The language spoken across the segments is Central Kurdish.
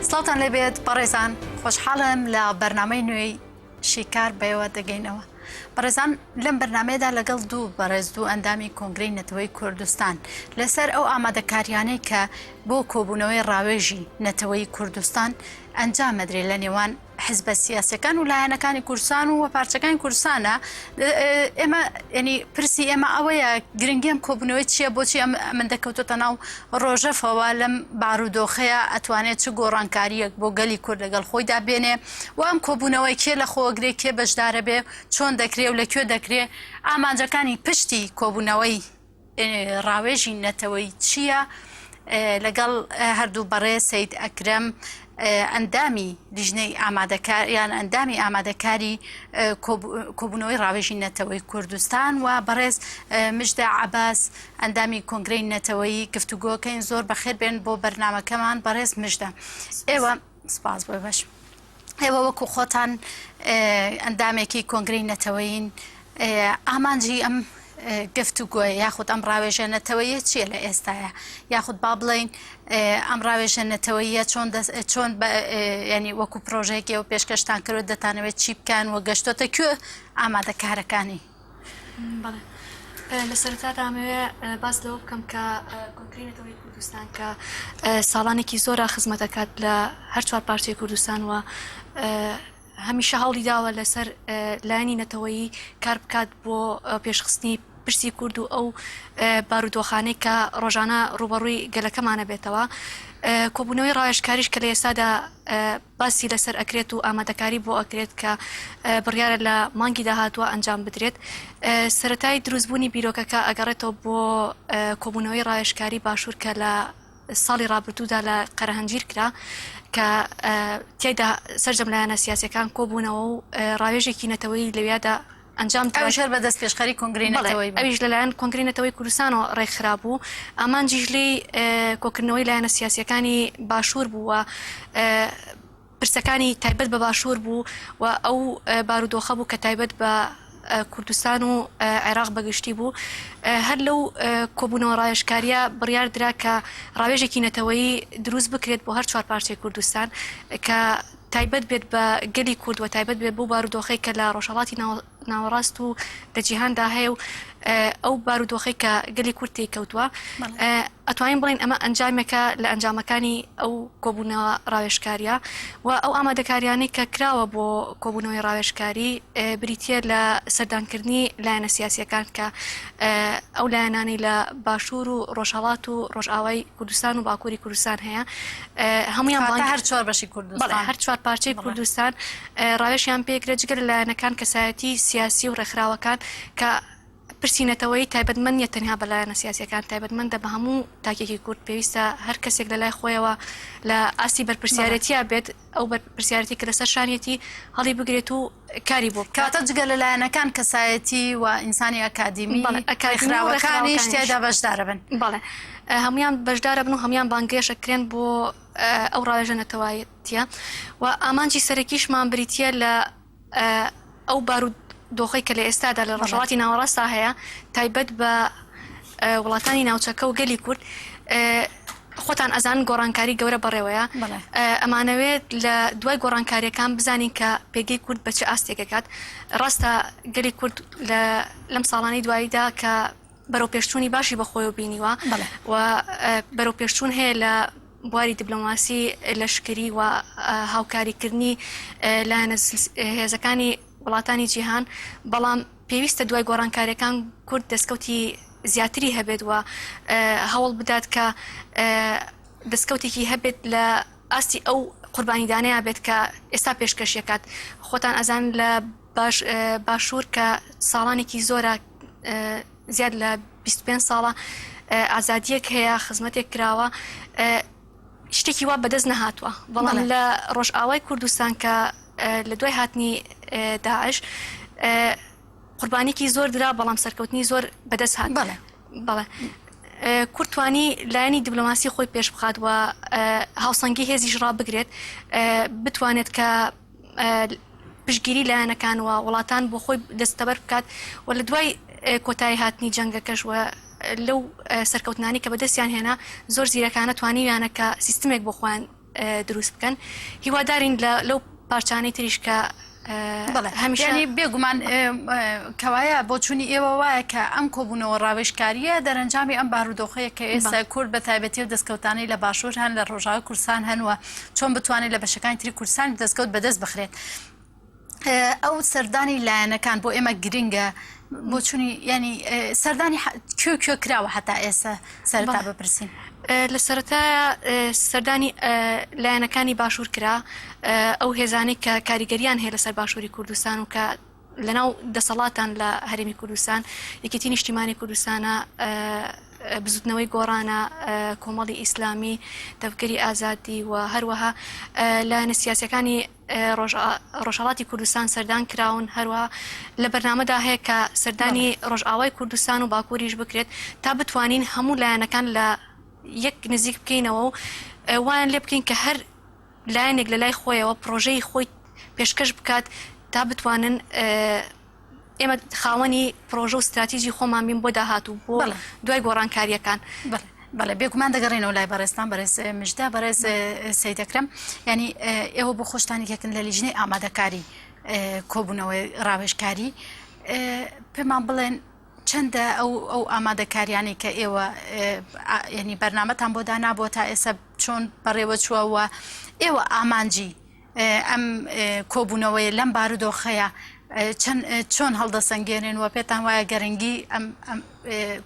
سڵاتان لێبێت بەڕێزان خۆشحاڵم لە بەرنامەی نوێی شیکار بەیەوە دەگەینەوە. بەڕێزان لەم بەرنامەیەدا لەگەڵ دوو ئەندامی کۆنگرەی نەتەوەی کوردستان لەسەر ئەو ئامادەکاریانەی کە بۆ کۆبوونەوەی ڕاوێژی نەتەوەی کوردستان ئەنجام مەدرێت لە نێوان حزبە سیاسەکان و لایەنەکانی کوردستان و پارچەکانی کوردستانە. ئێمە ینی پرسی ئێمە ئەوەیە گرنگیان کۆبوونەوەی چییە، بۆچی من دەکەوتۆتە ناو ڕۆژەفەوە لەم بارودۆخەیە ئەتوانێت چ گۆڕانکاریەک بۆ گەلی کورد لەگەڵ خۆیدا بێنێ و ئەم کۆبوونەوەی کێ لە خۆگرێ کێ بەشدارە بێ، چۆن دەکرێ و لەکوێ دەکرێ، ئامانجەکانی پشتی کۆبوونەوەی ڕاوێژی نەتەوەی چییە. لەگەڵ هەردوو بەڕێ سەید ئەکرەم ئەندامی لیژنەی ئامادەکاریان ئەندامی ئامادەکاری کۆبوونەوەی ڕاوێژی نەتەوەی کوردستان و بەڕێز مژدە عەباس ئەندامی کۆنگرەی نەتەوەی گفتوگۆکەین. زۆر بەخێر بێن بۆ بەرنامەکەمان. بەڕێز مژدە، ئێوە سپاس بۆ باش، ئێوە وەکو خۆتان ئەندامێکی کۆنگرەی نەتەوەیین، ئامانجی ئەم گفتوگۆیە یاخود ئەم ڕاوێژە نەتەوەیە چییە لە ئێستاە، یاخود با بڵین ئەم ڕاوێژە نەتەوەیە چۆن ینی وەکو پرۆژەیەکی ئەو پێشکەشتان کردو دەتانەوێت چی بکەن و گەشتۆتە کوێ ئامادەکارەکانی؟ بەڵێ، لە سەرەتادا ئەمەوێ باس لەوە بکەم کە کۆنگرەی نەتەوەی کوردستان کە ساڵانێکی زۆرە خزمەت دەکات لە هەر چوار پارچەی کوردستان و هەمیشە هەوڵی داوە لەسەر لایەنی نەتەوەیی کار بکات بۆ پێشخستنی پرسی کورد و ئەو بارودۆخانەی کە ڕۆژانە ڕوبەڕووی گەلەکەمانە بێتەوە. کۆبوونەوەی ڕاوێژکاریش کە لە ئێستادا باسی لەسەر ئەکرێت و ئامادەکاری بۆ ئەکرێت کە بڕیارە لە مانگی داهاتوە ئەنجام بدرێت. سەرەتای دروستبوونی بیرۆکەکە ئەگەڕێتەوە بۆ کۆبوونەوەی ڕاوێژکاری باشوور کە لە ساڵی ڕابردوودا لە قەرەهەنجیر کرا کە تێیدا سەرجەم لایەنە سیاسەکان کۆبوونەوە و ڕاوێژێکی نەتەوەی لەوێدا ئەنجام ئەوشەر بەدەست پێشخەری کۆنگرەی نەتەوەی ئەویش لەلایەن کۆنگرەی نەتەوەی کوردستانەوە ڕێکخرا بوو. ئامانجیش لێی کۆکردنەوەی لایەنە سیاسیەکانی باشوور بوو و پرسەکانی تایبەت بە باشوور بوو و ئەو بارودۆخە بوو کە تایبەت بە کوردستان و عێراق بەگشتی بوو. هەر لەو کۆبوونەوە ڕاوێژکاریە بڕیار درا کە ڕاوێژێکی نەتەوەیی دروست بکرێت بۆ هەر چوار پارچەی کوردستان کە تایبەت بێت بە گەلی کورد و تایبەت بێت بۆ بارودۆخەی کە لە ڕۆژهەڵاتی ناوەڕاست و لە جیهاندا هەیە و ئەو بارودۆخەی کە گەلی کورد تێی کەوتووە. ئەتوانین بڵین ئەمە ئەنجامێکە لە ئەنجامەکانی ئەو کۆبوونەوە ڕاوێژکاریە و ئەو ئامادەکاریانەی کە کراوە بۆ کۆبوونەوەی ڕاوێژکاری بریتە لە سەردانکردنی لایەنە سیاسیەکان کە ئەو لایەنانی لە باشوور و ڕۆژهەڵات و ڕۆژئاوای کوردستان و باکووری کوردستان هەیە. هەمویان هەر چوار بەشی کوردستان، هەر چوار پارچەی کوردستان ڕاوێژیان پێکرێت جگەر لایەنەکان کەسایەتی سیاسی و ڕێکخراوەکان کە پرسینەتەوەی تایبەتمەندە تەنها بە لایەنە سیاسیەکان تایبەتمەندە بە هەموو تاکێکی کورد پێویستە هەر کەسێک لە لای خۆیەوە لە ئاسی بەرپرسیارەتیە بێت ئەو بەرپرسیارەتی کە لەسەر شانێتی هەڵی بگرێت و کاری بۆ کاتە جگە لە لایەنەکان کەسایەتی و ئینسانی ئەکادیمی ڕێکخراوەکانی تێدا بەشدارە بن. بەڵێ، هەمویان بەشدارە بن و هەمویان بانگێشەکرێن بۆ ئەو ڕاوێژە نەتەوەییە و ئامانجی سەرەکیشمان بریتە لە ئەو بارودۆخەی کە لە ئێستادا لە ڕۆژهەڵاتی ناوەڕاستا هەیە تایبەت بە وڵاتانی ناوچەکە و گەلی کورد. خۆتان ئەزان گۆڕانکاری گەورە بەڕێوەیە، ئەمانەوێت لە دوای گۆڕانکاریەکان بزانین کە پێگەی کورد بە چه ئاستێکەکات. ڕاستە گەلی کورد لەم ساڵانی دواییدا کە بەرەو پێشچوونی باشی بەخۆی بینیوە و بەرەو پێشچوون هەیە لە بواری دیبلۆماسی لەشکری و هاوکاریکردنی لایەنە هێزەکانی وڵاتانی جیهان، بەڵام پێویستە دوای گۆڕانکاریەکان کورد دەستکەوتی زیاتری هەبێت و هەوڵ بدات کە دەستکەوتێکی هەبێت لە ئاستی ئەو قوربانیدانەیە بێت کە ئێستا پێشکەشیەکات. خۆتان ئەزان لە باشوور کە ساڵانێکی زۆرە زیاد لە 25 ساڵە ئازادیەک هەیە، خزمەتێک کراوە، شتێکی وا بەدەست نەهاتووە. بەڵام لە ڕۆژئاوای کوردستان کە لە دوای هاتنی داعش قوربانێکی زۆر درا بەڵام سەرکەوتنی زۆر بەدەست هات. بەڵێ، کورتوانی لایەنی دیبلۆماسی خۆی پێش بخات و هاوسەنگی هێزیش ڕابگرێت بتوانێت کە پشتگیری لایەنەکان و وڵاتان بۆ خۆی دەستەبەر بکات و لە دوای کۆتایی هاتنی جەنگەکەش وە لەو سەرکەوتنانی کە بەدەستیان هێنا زۆر زیرەکانە توانیویانە کە سیستمێک بۆ خۆیان دروست بکەن هیوادارین لەو پارچانەی تریش کە هەمیشانی بێگومان کەوایە بۆ چوونی ئێوە وایە کە ئەم کۆبوونەوە ڕاوێژکاریە دەرەنجامی ئەم بارودۆخەیە کە ئێستا کورد بە تایبەتی و دەستکەوتانی لە باشوور هەن لە ڕۆژاوی کوردستان هەنوە چۆن بتوانێت لە بەشەکانی تری کوردستان دەستکەوت بەدەست بخرێت ئەو سەردانی لایەنەکان بۆ ئێمە گرنگە بۆ چوونی ینی سەردانی کوێ کراوە هەتا ئێستا سەرتا بپرسین لە سەرەتا سەردانی لایەنەکانی باشوور کرا ئەو هێزانی کە کاریگەریان هەیە لەسەر باشووری کوردستان و کە لەناو دەسەڵاتان لە هەرێمی کوردستان یەکێتی نیشتیمانی کوردستانە بزوتنەوەی گۆڕانە کۆمەڵی ئیسلامی دەفگەری ئازادی و هەروەها لایەنە سیاسیەکانی ڕۆژهەڵاتی کوردستان سەردان کراون هەروە لە بەرنامەدا هەیە کە سەردانی ڕۆژئاوای کوردستان و باکووریش بکرێت تا بتوانین هەموو لایەنەکان لە یەک نزیک بکەینەوە و وایان لێ بکەین کە هەر لایەنێک لە لای خۆیەوە پرۆژەی خۆی پێشکەش بکات تا بتوانن ئێمە خاوەنی پرۆژە و استراتیژی خۆمان بین بۆ داهاتوو بۆ دوای گۆڕانکاریەکان بەڵێ بێگومان دەگەڕێنەوە لای بەڕێستان بەڕێز مژدا بەڕێز سەید ئەکرەم ینی ئێوە بۆ خۆشتانێکێکن لە لیژنەی ئامادەکاری کۆبوونەوەی ڕاوێژکاری پێمان بڵێن چەندە ئەو ئامادەکاریانی کە ئێوە ینی بەرنامەتان بۆ دانابووە تا ئێستا چۆن بەڕێوە چووەوە ئێوە ئامانجی ئەم کۆبوونەوەی لەم بارودۆخەیە چۆن هەڵدەسەنگێنن و پێتان وایە گەرنگی ئەم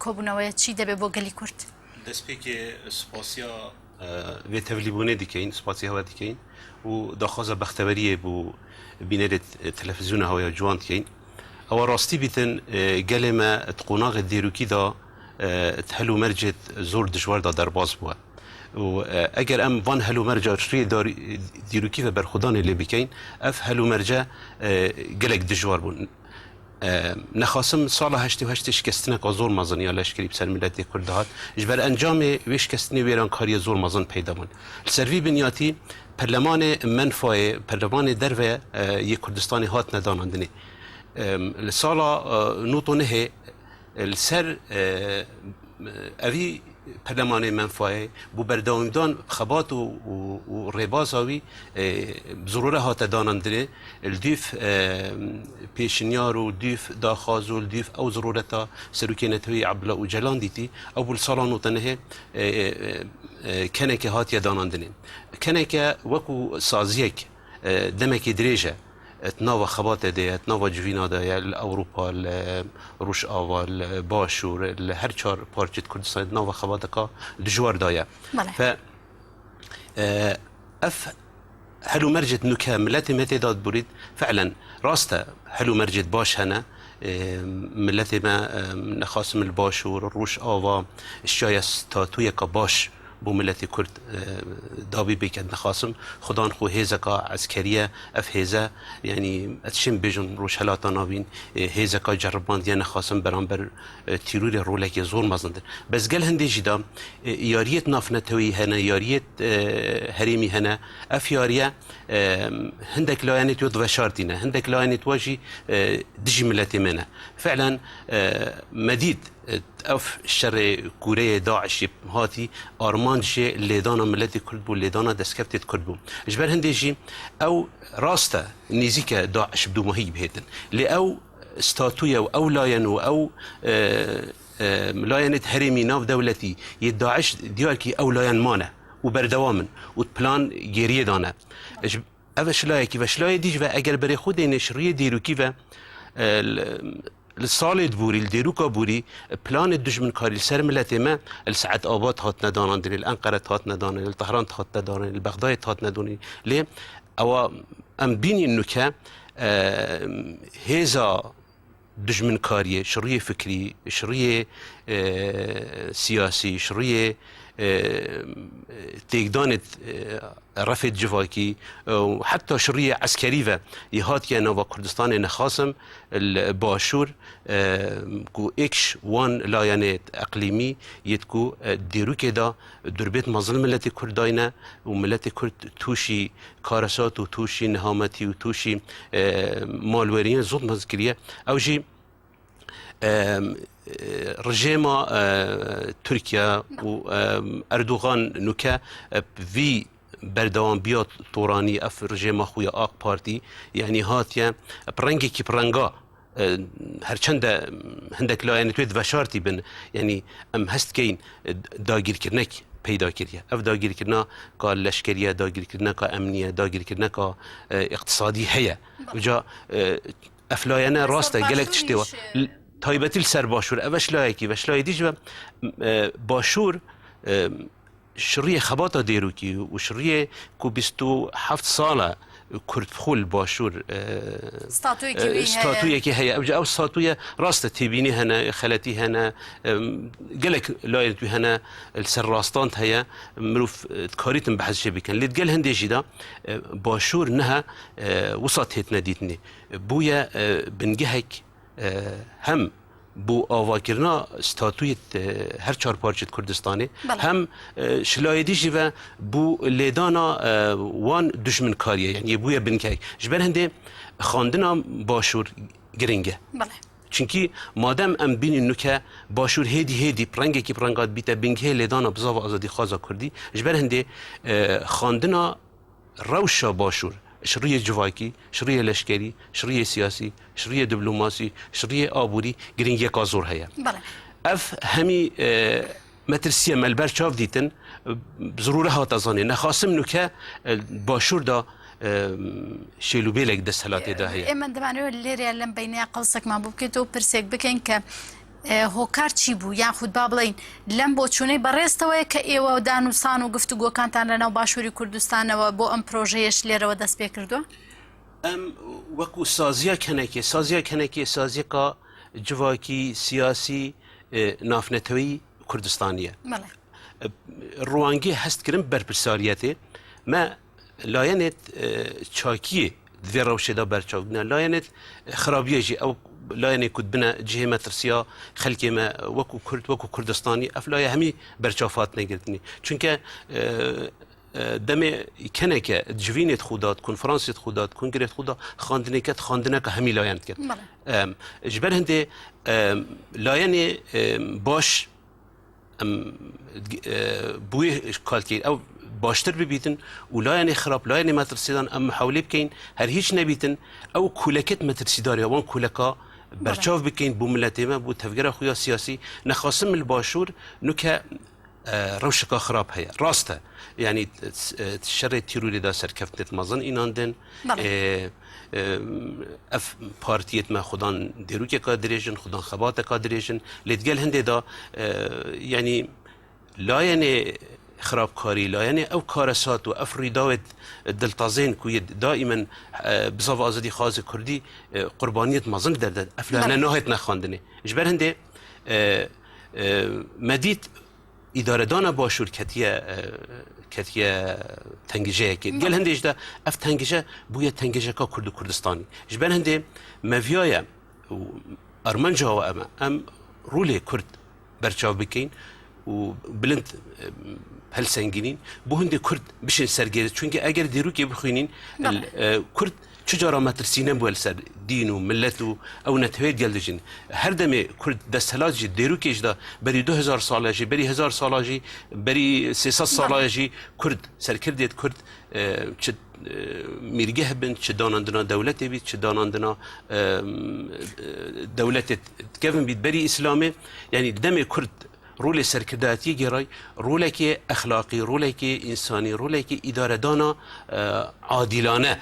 کۆبوونەوەیە چی دەبێت بۆ گەلی کورد دەستپێکی سوپاسیا وێتەولیبوونێ دیکەین سوپاسی هەوا دیکەین و داخوازە بەختەوەریە بۆ بینەرێت تەلەڤیزیۆنە هەوایە جوان دیکەین ئەوە ڕاستی بیتن گەلێمە قۆناغی دیروکیدا هەلو مەرجێت زۆر دژواردا دەرباز بووە و ئەگەر ئەم وان هەلو مەرجە شتێ دیروکی بە بەرخودانێ لێ بکەین ئەف هەلو مەرجە gelek dijwar bûn nexwasim sala heştê heştê şikestineka zor mezin ya leşkerî bi ser milletê Kurd dihat ji ber encamê wê şikestinê wêrankariya zor mezin peyda bûn li ser vî binyatî perlemanê menfayê perlemanê derve yê Kurdistanê hat nedanandinê li sala nûto nihê li ser evî پەرلەمانê menfayê bû berdewamîdan xebat û rêbaza wî zirûre hate danandinê li dîv pêşinyar û dîv daxwaz û li dîv ew zirûreta Serokê Netewî Ebdullah Öcalan dîtî ew bû li sala nûtenehê kenekê hatiye danandinê keneke wekû saziyek demekê dirêj e ناو خبات ده ناو جوینا ده ل اروپا ل روش آوا ل باشور ل هر چهار پارچه کردستان ناو خبات کا دجوار دایا ف اف حلو مرجت نكملت متى داد بريد فعلا راسته حلو مرجت باش هنا ملت ما نخاسم الباشور روش آوا الشايس تاتوية كباش بو ملت کرد دابی بکند نخواستم خدان خو هیزکا عسکریه اف هیزه یعنی اتشم بیجن روش هلاتا نابین هیزکا جرباندیه نخواستم برانبر تیرور رولکی زور مزندر بس گل هنده جدا یاریت نافنتوی هنه یاریت هریمی هنه اف یاریه هندك لاينت يود وشارتينا هندك لاينت واجي دجي ملتي منه فعلا مديد اف شر كوريا داعش هاتي ارمانجي ليدانا ملتي كرد بو ليدانا دسكفتت كرد بو جبر هندجي او راسته نيزيكا داعش بدو مهي بهيتن لي او ستاتويا او لاين او لاينت هرمي ناف دولتي يداعش ديالكي او لاين مانه وبردوامن وبلان جيريه دانا اوش لايكي وش لاي ديج و اگر بري خود نشريه ديروكي و الصالد بوري الديروكا بوري بلان الدجمن كاري سر ملتي ما السعد آباد هات ندانان دل الانقرة هات ندانان الطهران هات ندانان البغداد هات ندانان ليه او ام بيني النكا هيزا دجمن كاري شرية فكري شرية سياسي شرية تيقدانت رفت جواكي وحتى شرية عسكرية يهات نوى كردستان نخاسم الباشور كو اكش وان لاينات اقليمي يتكو ديرو كدا دربيت مظلم ملتي كرداينا وملتي كرد توشي كارسات وتوشي نهامتي وتوشي مالوريين زود مذكرية او جي رژیما ترکیه و اردوغان نوکه وی بردوام بیاد تورانی اف رژیما خوی آق پارتی یعنی هاتیه پرنگی کی پرنگا هرچند هندک لاینت وید وشارتی بن یعنی ام هست کین داگیر کرنک پیدا کردیه اف داگیر کرنا که لشکریه داگیر کرنا که امنیه داگیر کرنا که اقتصادی هیا وجا افلاینه راسته گلک تشتیوا تایبتی لسر باشور اوش لایکی وش لای دیج باشور شریه خباتا دیروکی و شریه کو 27 ساله کرد بخول باشور استاتویه که هیا او استاتویه راسته تبینی هنا خلتی هنا قالك لا هنا السر راستانت هيا مروف كاريتم بحث بكن اللي تقال هندي جدا باشور نها وسط هيت نديتني بويا بنجهك هم بو آواکرنا استاتویت هر چهار پارچه کردستانی هم شلایدی جیو بو لیدانا وان دشمن کاریه یعنی بویا بنکه جبر هنده خواندنا باشور گرینگه چونکی مادام ام بینی نوکه باشور هیدی پرنگه کی پرنگات بیته بنگه لیدانا بزاو آزادی خوازا کردی جبر هنده خواندنا روشا باشور شریه جواکی، شریه لشکری، شریه سیاسی، شریه دیپلماسی، شریه آبوری گرینگی کازور هیا. اف همی مترسیه ملبر چاف دیتن ضروره ها تزانی نخاسم نوکه باشور دا شیلو بیلک دست هلاتی دا هیا. من دمانو لیری لم بینی قلصک ما بوده تو پرسیک بکن که هۆکار چی بوو یان خود با بڵین لەم بۆ چوونەی بەڕێستەوەی کە ئێوە دانووسان و گفتوگۆکانتان لەناو باشووری کوردستانەوە بۆ ئەم پرۆژەیەش لێرەوە دەست پێ کردووە؟ ئەم وەکو سازیە کەنێکی سازیەکە جواکی سیاسی نافنەتەوەی کوردستانیە ڕوانگی هەستکردن بەرپرساریەتێ مە لایەنێت چاکیە دوێ ڕەوشێدا بەرچاوبنە لایەنێت خراپیەژی ئەو لاینه کد بنا جهه مترسیا خلکی ما وکو کردستانی افلای همی برچافات نگرتنی چونکه دم کنه که جوینت خودات کنفرانسیت خودات کنگرت خودات خواندنه که همی لایند کرد جبر هنده لاینه باش بوی کالکی او باشتر ببیتن و لاینه خراب لاینه مترسیدان ام محاوله بکین هر هیچ نبیتن او کولکت مترسیداری وان کولکا برچاف بکین بو ملتی ما بو تفکر خویا سیاسی نخواستم الباشور نکه روشکا خراب هیا راسته یعنی شر تیروری دا سرکفتت مازن ایناندن اف پارتیت ما خودان دیروک کادریجن خودان خبات کادریجن لدگل هنده دا یعنی لاینه خرابکاری لایەنێ ئەو کارەسات و ئەف ڕوویداوێت دڵتازێن کو دائیمەن بزاف ئازادی خازی کوردی قوربانیەت مەزن دەردەن ئەف لایەنە ناهێت نەخواندنێ ji ber hindê me dît îdaredana başûr ketiye tengîjeyekê gel hindê ji de ev tengîje bûye tengîjeka Kurd û Kurdistanî ji ber hindê meviyaye armanca we em rûlê Kurd berçav bikەin و بلند هل سنگینین بو هندی کرد بشین سرگیری چونکه اگر دیروکی بخوینین کرد چجورا مترسینه بو سر دین و ملت و او نتوید گلدجین هر دمه کرد دستهلاج دیروکیش دا بری 2000 ساله جی بری 1000 ساله جی بری 300 ساله جی کرد سرکردیت کرد چه میرگه بن چه داناندنا دولتی بید چه داناندنا دولت تکفن بید بری اسلامی یعنی دم کرد رول سرکرداتی گرای رولکی اخلاقی رولکی انسانی رولکی اداره دانا عادلانه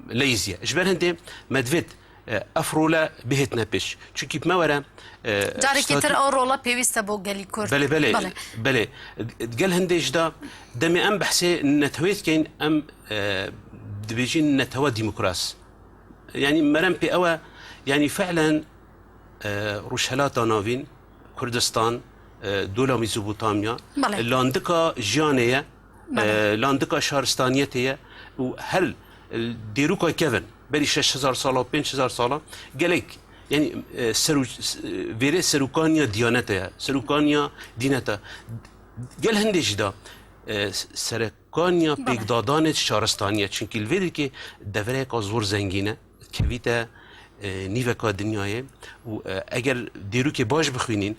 لیزیه اجبر هنده مدوید افرولا بهت نپش چونکی بما ورا جاری کتر او رولا پیوسته بو گلی کرد بله گل هنده اجدا دمی ام بحثه نتوید کین ام دبیجین نتوا ديمقراس يعني مرم بي أوا يعني فعلا روشهلات ناوين كردستان دولة ميزوبوتاميا لاندكا جيانية لاندكا شهرستانيتية وهل ديروكا كيفن بري 6000 سالا 5000 سالا قالك يعني فيري سروكانيا ديانتها سروكانيا دينتها قال هندش دا سرکانیا پیگدادان شهرستانیه چونکی الویدی که دوره که زور زنگینه کویته نیوکا دنیای و اگر دیروک باش بخوینین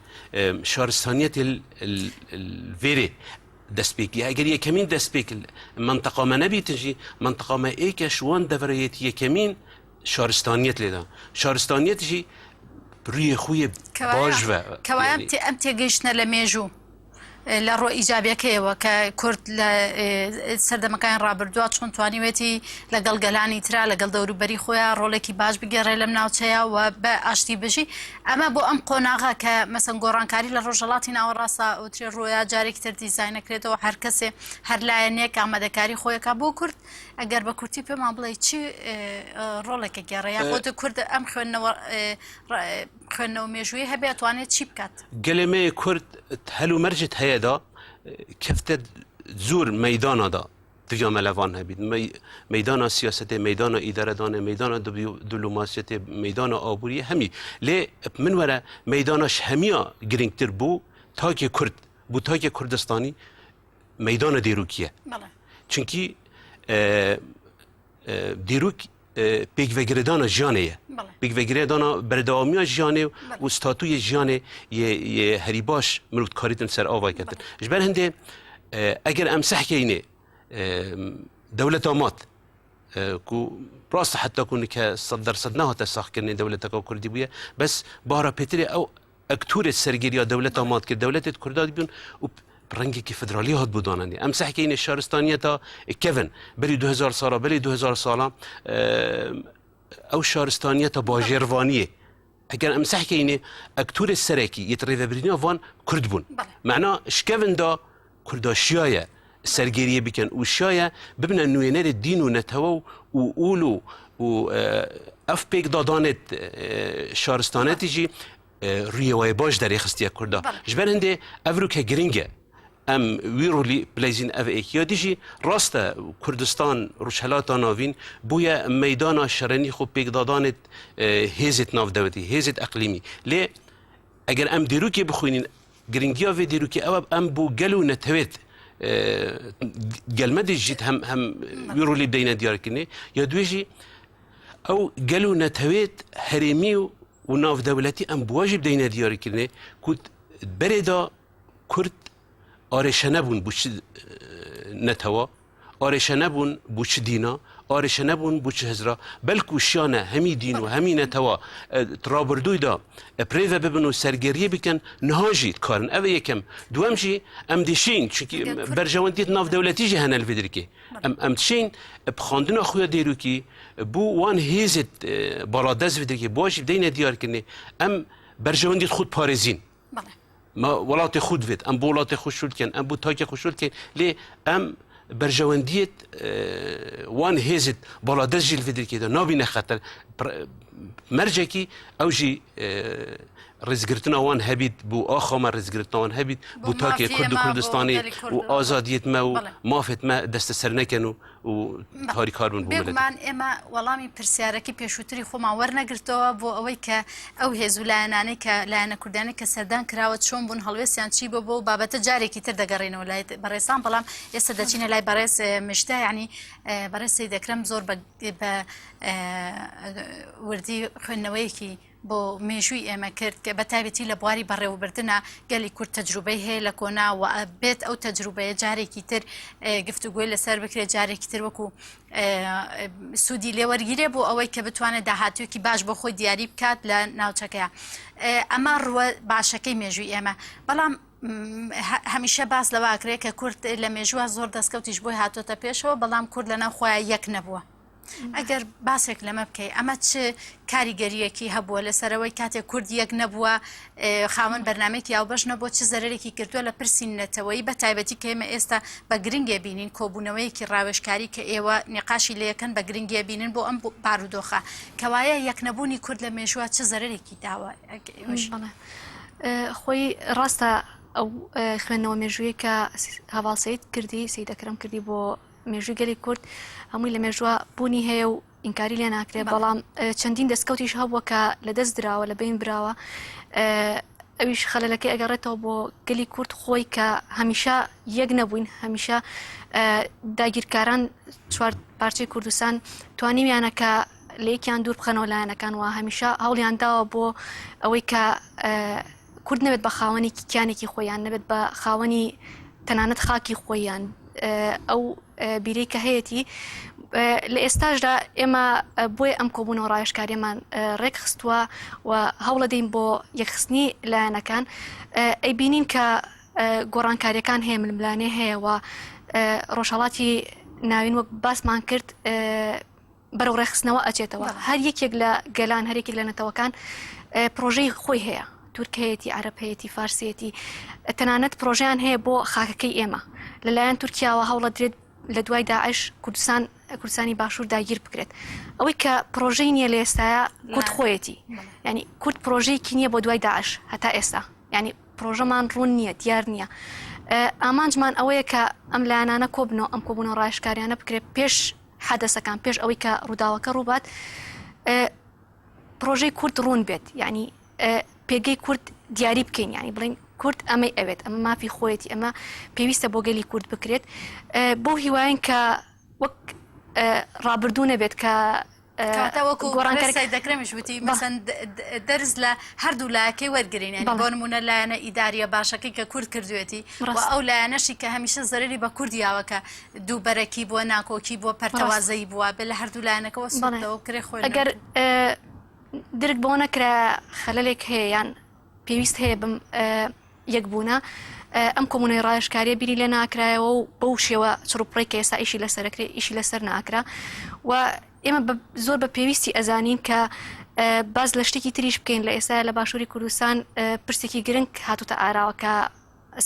شارستانیت الویره دست بيك اگر يكمين دست بيك منطقه ما نبي تجي منطقه ما ايك شوان دفريت يكمين شارستانيت لدا شارستانيت جي بري خوي باش و كوايا امتي جيشنا لميجو لرو ايجابيكيوا ككرد سردمكان رابردوا چون توانيويتي لقل قلاني ترى لقل دورو بري خويا رولكي باش بقري لمناوتشيا وباشتي بجي اما بو ام قوناغا كمثلا قرانكاري لروجلاتينا وراسا وتري رويا جاري كتر ديزاين كريتو هر كسي هر لاينيك امدكاري خويا كابو كرد اگر بكرتي بما بلاي تشي رولك قري ياخذ كرد ام خونا ميجوي هبه توانيت شي بكات قلمه كرد هلو مرجت هيدا كفت زور ميدان دا تجا ملوان هبید میدان سیاست میدان اداره دانه میدان دیپلماسیت میدان آبوری همی لی من وره میدانش همیا گرینگتر بو تا که کرد بو تا که کردستانی میدان دیروکیه چونکی دیروک پیک وگردان جانه پیک وگردان بردامی جانه و استاتوی جانه یه هریباش ملوت کاریتن سر آوای کردن جبر هنده اگر امسح کینه دولت آمات کو راست حتی کنی که 100% نه تساخ کنی دولت کا کردی بوده بس بارا پتری او اکتور سرگیری دولت آمات که دولت کرداد بیون و رنگی که فدرالی هات بودانندی امسح کینه شهرستانی تا کیون بری 2000 سالا بری 2000 سالا او شهرستانی تا باجروانیه اگر امسح کینه اکتور سرکی یتریو برینیا وان کرد بون معنا شکون دا کرداشیایه سرگیریه بکن و شایه ببینن نوینر دین و نتوه و اولو و اف پیک دادانت شهرستانتی جی ریوای باش در خستیه کرده جبر هنده افرو که گرینگه ام ویرولی بلیزین اف ایکیا دیجی راست کردستان روشهلات ناوین بویا میدان شرنی خوب پیک دادانت هیزت ناو دولتی هیزت اقلیمی لی اگر ام دیروکی بخوینین گرینگیا و دیروکی او ام بو گلو نتوید قلمدي جيت هم يرولي بدينا ديار كني يا دويجي او قالوا نتويت هرمي وناف دولتي ام بواجب بدينا ديار كني كنت بريدا كرد ارشنبون بوش نتوا ارشنبون بوش دينا ارشنبون بوش هزرا بلكو شانه همي دين وهمي نتوا ترابردوي دا بريفا ببنو سرگريه بكن نهاجي كارن او يكم دوامجي ام ديشين چونكي برجوانتيت ناف دولتي جي هنا الفيدركي ام ديشين بخاندنا خويا ديروكي بو وان هيزت بارادز فيدركي بواجي بدينا ديار كني ام برجوانتيت خود باريزين ما ولات خود فيت ام بولات خوشول كان ام بو تاكي خوشول كان لي ام برجواندیت وان هزت بالا درجی الفیدری که نابینه خطر مرجع کی اوجی رزگرتنا وان هبید بو آخام رزگرتنا وان هبید بو تاکی کرد و کردستانی و آزادیت ما و مافت ما دست سر نکنو و هاری کارون بو ملت من اما ولامی پرسیاره کی پیشوتری خو ما ورنگرتوا بو اوی که او هزو لعنانی که لعن کردانی که سردان کراوت شون بون هلوسیان چی بو بابت جاری کی تر دگرین ولایت برایسان بلام یستدچین لای برایس مشته یعنی برایس سید اکرم زور به وردی خنوی کی بو ميجوي اما كرت بتابتي لبواري برا وبردنا قال لي كرت تجربه هي لكونا وبيت او تجربه جاري كتير قفت قول لسر بكري جاري كتير وكو سودي لي ورغيري بو اوي كبتوانه دهاتو كي باش بو خو دياري بكات لا ناوچكيا اما رو باشكي ميجوي اما بلام همیشه باس لواکره که کرد لمجوع زور دستکوتیش بوی هاتو تا پیشو بلام کرد لنا خواه یک نبوه اگر باسێک لەمە بکەی ئەمە چ کاریگەریەکی هەبووە لەسەرەوەی کاتێک کورد یەک نەبووە خاوەن بەرنامەیەکی یاوبەش نەبووە چ زەرەرێکی کردووە لە پرسی نەتەوەیی بە تایبەتی کە ئێمە ئێستا بە گرنگێ بینین کۆبوونەوەیەکی ڕاوێژکاری کە ئێوە نقاشی لە یەکەن بە گرنگێ بینن بۆ ئەم بارودۆخە کەوایە یەکنەبوونی کورد لە مێژووە چ زەرەرێکی داوە خۆی ڕاستە ئەو خوێندنەوە مێژوویە کە هەواڵسەید کردی سەید ئەکرەم کردی بۆ مێژووی گەلی کورد هەمووی لە مێژووە بوونی هەیە و ئینکاری لێ ناکرێت بەڵام چەندین دەستکەوتیش هەبووە کە لەدەست دراوە لە بین براوە ئەویش خەلەلەکەی ئەگەڕێتەوە بۆ گەلی کورد خۆی کە هەمیشە یەک نەبووین هەمیشە داگیرکاران چوار پارچەی کوردستان توانیویانە کە لەیەکیان دوور بخەنەوە لایەنەکان و هەمیشە هەوڵیان داوە بۆ ئەوەی کە کورد نەبێت بە خاوەنی کیانێکی خۆیان نەبێت بە خاوەنی تەنانەت خاکی خۆیان ئەو بیرەی کە هەیەی لە ئێستاشدا ئێمە بۆی ئەم کۆبوونەوە ڕایشکاریمان ڕێک خستووە و هەوڵە دەین بۆ یەکخستنی لایەنەکان ئەیبینین کە گۆڕانکاریەکان هەیە ململانێ هەیە و ڕۆژهەڵاتی ناوین وەک باسمان کرد بەرەو ڕێخستنەوە ئەچێتەوە هەر یەکێک لە گەلان هەرێکی لە نەتەوەکان پرۆژەی خۆی هەیە تورکەیەتی عەرەبەیەتی فارسیەتی تەنانەت پرۆژیان هەیە بۆ خاکەکەی ئێمە لەلایەن تورکیاوە هەوڵە درێت لە دوای داعش کوردستانی باشوور داگیر بکرێت ئەوەی کە پرۆژەی نییە لە ئێستاە کورد خۆیەتی ینی کورد پرۆژەیەکی نییە بۆ دوای داعش هەتا ئێستا ینی پرۆژەمان ڕوون نییە دیار نییە ئامانجمان ئەوەیە کە ئەم لایەنانە کۆبنەوە ئەم کۆبوونەوە ڕایشکاریانە بکرێت پێش حەدەسەکان پێش ئەوەی کە ڕووداوەکە ڕووبات پرۆژەی کورد ڕوون بێت ینی پێگەی کورد دیاری بکەین ینی بڵین کورد ئەمەی ئەوێت ئەمە مافی خۆیەتی ئەمە پێویستە بۆ گەلی کورد بکرێت بۆ هیواین کە وەک ڕابردوو نەبێت کە گۆڕانکاری دەکرێمش وتی مەسەن دەرز لە هەردوو لایەکەی وەرگرین بۆ نمونە لایەنە ئیداریە باشەکەی کە کورد کردوێتی و ئەو لایەنەشی کە هەمیشە زەرری بە کوردیاوەکە دووبەرەکی بووە ناکۆکی بۆ پەرتەوازەی بووە بێ لە هەردوو لایەنەکەەوە سوودەوە کرێ خۆی ئەگەر درک بۆ نەکرا خەلەلێک هەیە یان پێویست هەیە بم یەکبوونە ئەم کۆمونەی ڕایشکاریە بیری لێ ناکرایەوە و بەو شێوە چڕوپڕێکە ئێستا ئیشی لەسەرەکرێ ئیشی لەسەر ناکرا و ئێمە زۆر بە پێویستی ئەزانین کە باز لە شتێکی تریش بکەین لە ئێستا لە باشووری کوردستان پرسێکی گرنگ هاتوتە ئاراوە کە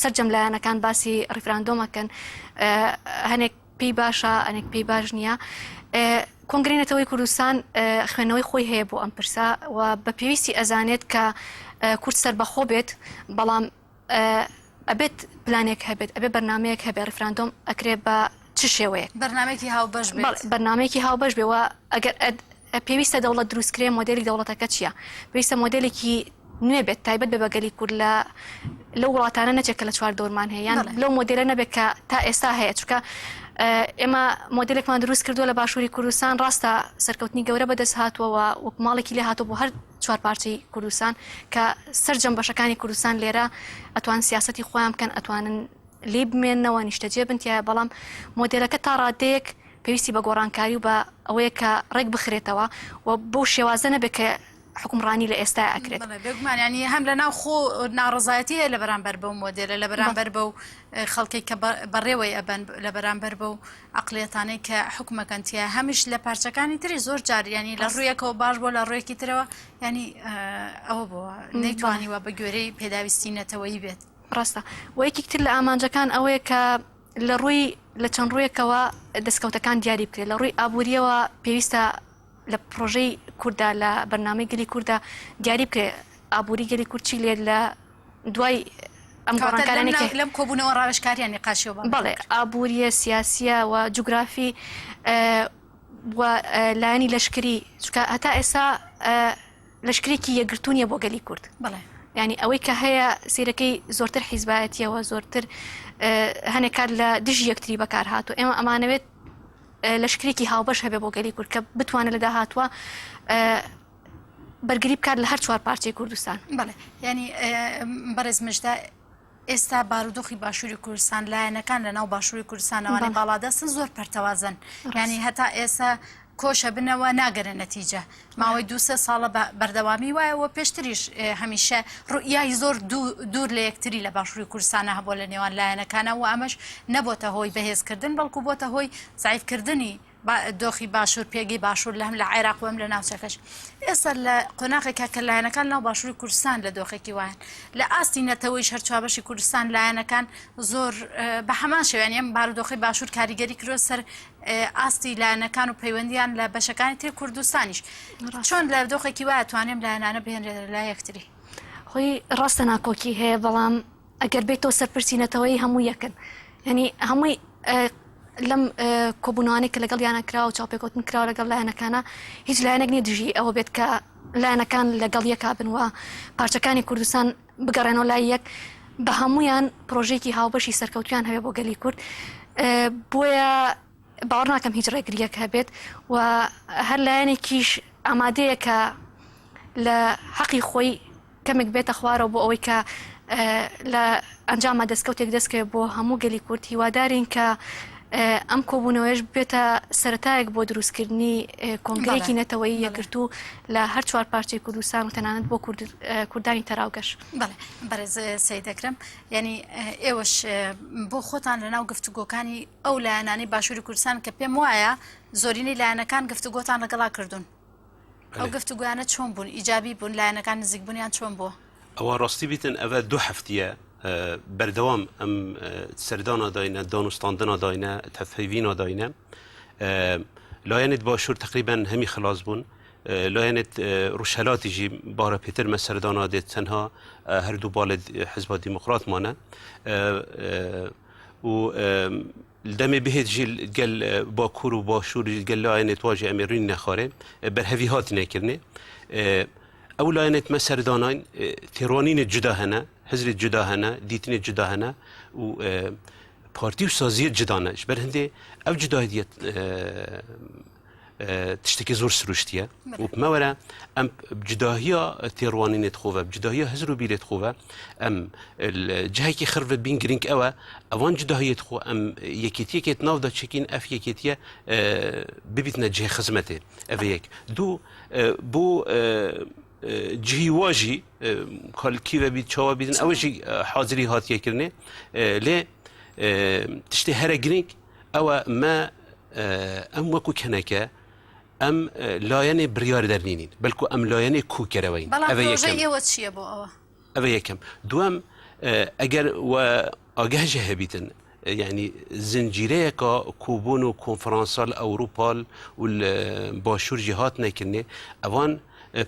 سەرجەم لایەنەکان باسی ڕیفراندۆمەکەن هەنێک پێی باشە ئەنێک پێی باش نییە کۆنگرەی نەتەوەی کوردستان خوێنەوەی خۆی هەیە بۆ ئەم پرسا و بە پێویستی ئەزانێت کە کورد سەربەخۆ بێت بەڵام ئەبێت پلانێک هەبێت ئەبێ بەرنمەیەک هەبێ ڕیفراندۆم ئەکرێ بە چ شێوەیە بەرنمێکی هاوبەش بێت بەرنمێکی هاوبەش بێەوە ئەگەر پێویستە دەوڵەت دروستکرێ مۆدلی دەوڵەتەکە چییە پێویستە مۆدلێکی نوێ بێت تایبەت بە بەگەلی کورد لە وڵاتانە نەچێکە لە چوار دۆرمان هەیە یان لەو مۆدلە نەبێت کە تا ئێستا هەیە چکە ئێمە مۆدلێکمان دروست کردووە لە باشووری کوردستان ڕاستە سەرکەوتنی گەورە بەدەست هاتووە وەک ماڵێکی لێ هاتووە بۆ هەر چوار پارچەی کوردستان کە سەرجەم بەشەکانی کوردستان لێرە ئەتوان سیاسەتی خۆیان بکەن ئەتوانن لێ بمێننەوە نیشتەجێ بنتیایە بەڵام مۆدلەکە تا ڕادەیەک پێویستی بە گۆڕانکاری و بە ئەوەیە کە ڕێک بخرێتەوە و بۆ شێوازە نەبێت کە حکومڕانی لە ئێستا ئەکرێت بگومانانی هەم لە ناو خۆ ناڕزایەتی هەیە لە بەرامبەر بەو مۆدلە لە بەرامبەر بە و خەڵکی کە بەڕێوەی ئەبەن لە بەرامبەر بە و عقلێتانەی کە حکومەکەنتیە هەمیش لە پارچەکانی تری زۆر جاریانی لە ڕوویەکەەوە باش بۆ لە ڕوویەکی ترەوە ینی ئەوە بۆ نەیتوانیوە بە گوێرەی پێداویستی نەتەوەیی بێت ڕاستە و یەکێکتر لە ئامانجەکان ئەوەیە کە لە ڕووی لە چەند ڕوویەکەوە دەستکەوتەکان دیاری بکرێت لە ڕووی ئابوووریەوە پێویستە لە پرۆژەی کووردا لە بەرنامەی گەلی کووردا دیاری بکرێت ئابووری گەلی کورچی لێت لە دوای ئەم گۆڕانکارانێک لەم کۆبوونەوە ڕاوێژکاریان نقاشەوە بەڵێ ئابووریە سیاسیە و جوگرافی لایەنی لەشکری چکە هەتا ئێستا لەشکرێکی یەکگرتوونیە بۆ گەلی کورد بڵێ ینی ئەوەی کە هەیە سیرەکەی زۆرتر حیزبایەتیەوە زۆرتر هەنێک کات لە دژی یەکتری بەکار هاتوو ئێمە ئەمانەوێت لەشکرێکی هاوبەش هەبێ بۆ گەلی کورد کە بتوانێت لە داهاتوە بەرگری بکات لە هەر چوار پارچەی کوردستان بڵێ ینی بەڕێز مژدا ئێستا بارودۆخی باشووری کوردستان لایەنەکان لە ناو باشووری کوردستانەوەی باڵادەستن زۆر پەرتەوازن ینی هەتا ئێستا کۆشە بنەوە ناگەرە نەتیجە ماوەی 2-3 ساڵە بەردەوامی وایەوە پێشتریش هەمیشە ڕوئیای زۆر دوور لە یەکتری لە باشووری کوردستانە هەبوو لە نێوان لایەنەکانە و ئەمەش نەبووتە هۆی بەهێزکردن بەڵکو بۆتە هۆی زعیفکردنی دۆخی باشوور پێگەی باشوور لە هەم لە عێراق و هەم لە ناوچەکەش ئێستا لە قۆناغێکا کە لایەنەکان ناو باشووری کوردستان لە دۆخێکی وایەن لە ئاستی نەتەوەیش هەر چواربەشی کوردستان لایەنەکان زۆر بە هەمان شێوەیان ئەم بارودۆخی باشوور کاریگەری کردوە سەر ئاستی لایەنەکان و پەیوەندیان لە بەشەکانی تر کوردستانیش چۆن لە دۆخێکی وایە توانێم لایەنانە بهێنرێت لای یەکتری خۆی ڕاستە ناکۆکی هەیە بەڵام ئەگەر بێتەوە سەرپرسینەتەوەی هەموو یەکن ینی هەمووی لەم کۆبوونەوانێک کە لەگەڵ یانەکرا و چاوپێکوتن کراوە لەگەڵ لایەنەکانە هیچ لایەنێک نیە دژی ئەوە بێت کە لایەنەکان لەگەڵ یەکا بنوە پارچەکانی کوردستان بگەڕێنەوە لای یەک بە هەمویان پرۆژێکی هاوبەشی سەرکەوتویان هەبێ بۆ گەلی کورد بۆیە باوەڕ ناکەم هیچ ڕێگریەک هەبێت و هەر لایەنێکیش ئامادەیە کە لە حەقی خۆی کەمێک بێتە خوارەوە بۆ ئەوەی کە لە ئەنجامە دەستکەوتێک دەستکەوێت بۆ هەموو گەلی کورد هیوادارین کە ئەم کۆبوونەوەیش بێتە سەرەتایەک بۆ دروستکردنی کۆنگرێکی نەتەوەیی یەکگرتو لە هەر چوار پارچەی کوردستان و تەنانەت بۆ کوردانی تەراوگەشت. بەڵێ بەڕێز سەید ئەکرەم ینی ئێوەش بۆ خۆتان لەناو گفتوگۆکانی ئەو لایەنانی باشووری کوردستان کە پێم وایە زۆرینەی لایەنەکان گفتوگۆتان لەگەڵا کردوون ئەو گفتوگویانە چۆن بوون ئیجابی بوون لایەنەکان نزیکبوونیان چۆن بووە؟ ئەوە ڕاستی بیتن ئەوە دوو هەفتیە بەردەوام ئەم سەردانە داینە دانوستاندنە داینە تەفهیڤینە داینە لایەنێت باشوور تقریبا هەمی خلاص بوون لایەنێت ڕوشەلاتیژی بارە پێتر مە سەردانە دێت تەنها هەردوو باڵێ حزبا دیموقراتمانە و دەمێ بهێت ژی گەل باکوور و باشووری گەل لایەنێت واژێ ئەمێڕین نەخارێ بەرهەوی هاتی نەکردنێ ئەو لایەنێت مە سەرداناین تێڕوانینێت جودا هەنە حزبێت جودا هەنە دیتنێت جودا هەنە و پارتی و سازیەت جدانە ji ber hindê ev cudayî tiştekî zor siruştiye û me were em cudahiya têrwanînê dixwe cudahiya hizr û bîrê dixwe em cihekî xir ve bîn girîng ew e evan cudahiyê dixwe em yekîtiyekê nav da çekîn ev yekîtiye bibîtine cihê xizmetê ev yek du bu cihî wa jî kalkî ve bît çawa bîtin ew jî hazirî hatiye kirinê lê tiştê here girîng ew e me em wekû keneke em layενê biryar dernînîn belku em layενê kûkereweyîn ev yekem çiye bo ew ev yekem duem eger we ageh jî hebîtin yani zincîreyeka kûbûn û konferansal Ewropal û başûr jî hat nekirinê evan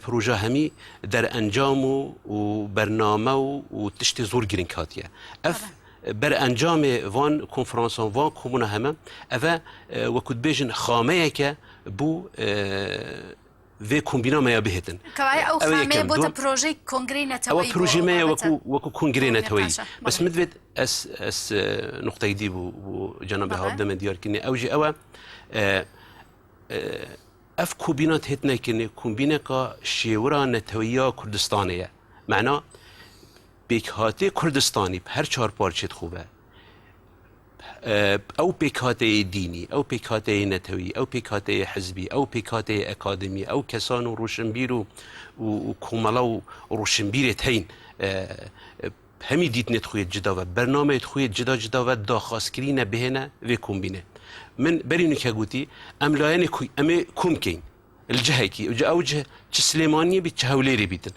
proje hemî derencam û bername û tiştê zor girîng hatiye ev ber encamê van konferansan van komûna heme ev e wekû dibêjin xameyeke bû vê kombîna me ya bihêtin projeyê kongrê neteweyî projê me ya wekû kongrê neteweyî bes min divêt ez noqteyî dî bû cenab-ı Hak demê diyarkirinê ew jî ew e ev kombîna têt nekirinê kombîneka şêwira neteweyiya Kurdistanê ye mena pêkhatê Kurdistanî her çar parçê dixwe ew pêkhateyê dînî ew pêkhateyê netewî ew pêkhateyê hizbî ew pêkhateyê ekademî ew kesan û roşinbîr û komela û roşinbîrê heyîn hemî dîtinê dixuye cida ve bernameyê dixuye cida cida ve daxwazkirîne bihêne vê kombînê min berî nûke gotî em layενê em ê kom kêyn li cihekî ew cih çi Silêmaniyê bît çi Hewlêrê bîtin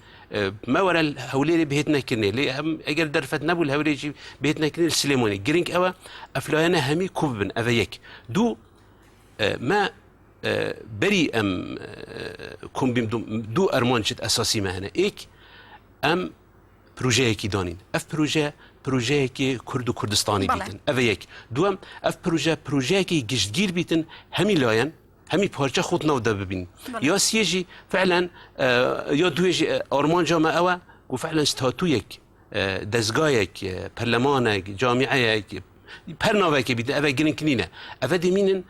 me were Hewlêrê bihêt nekirinê lê em eger derfet nebû li Hewlêrê jî bihêt nekirinê li Silêmaniyê girîng ew e ev layene hemî kû bibin ev e yek du me berî em kombîn du erman çit esasî me hene êk em projeyekî danîn ev projeyekî Kurd û Kurdistanî bîtin ev e yek duem ev projeyekî giştgîr bîtin hemî layen hemî parça xwe nav de bibînin ya siyê jî feelen ya duê jî armanca me ew e ku feelen statûyek dezgahek perlemanek camîeyek per navekê bîtin ev e girîngkirîne ev e demînin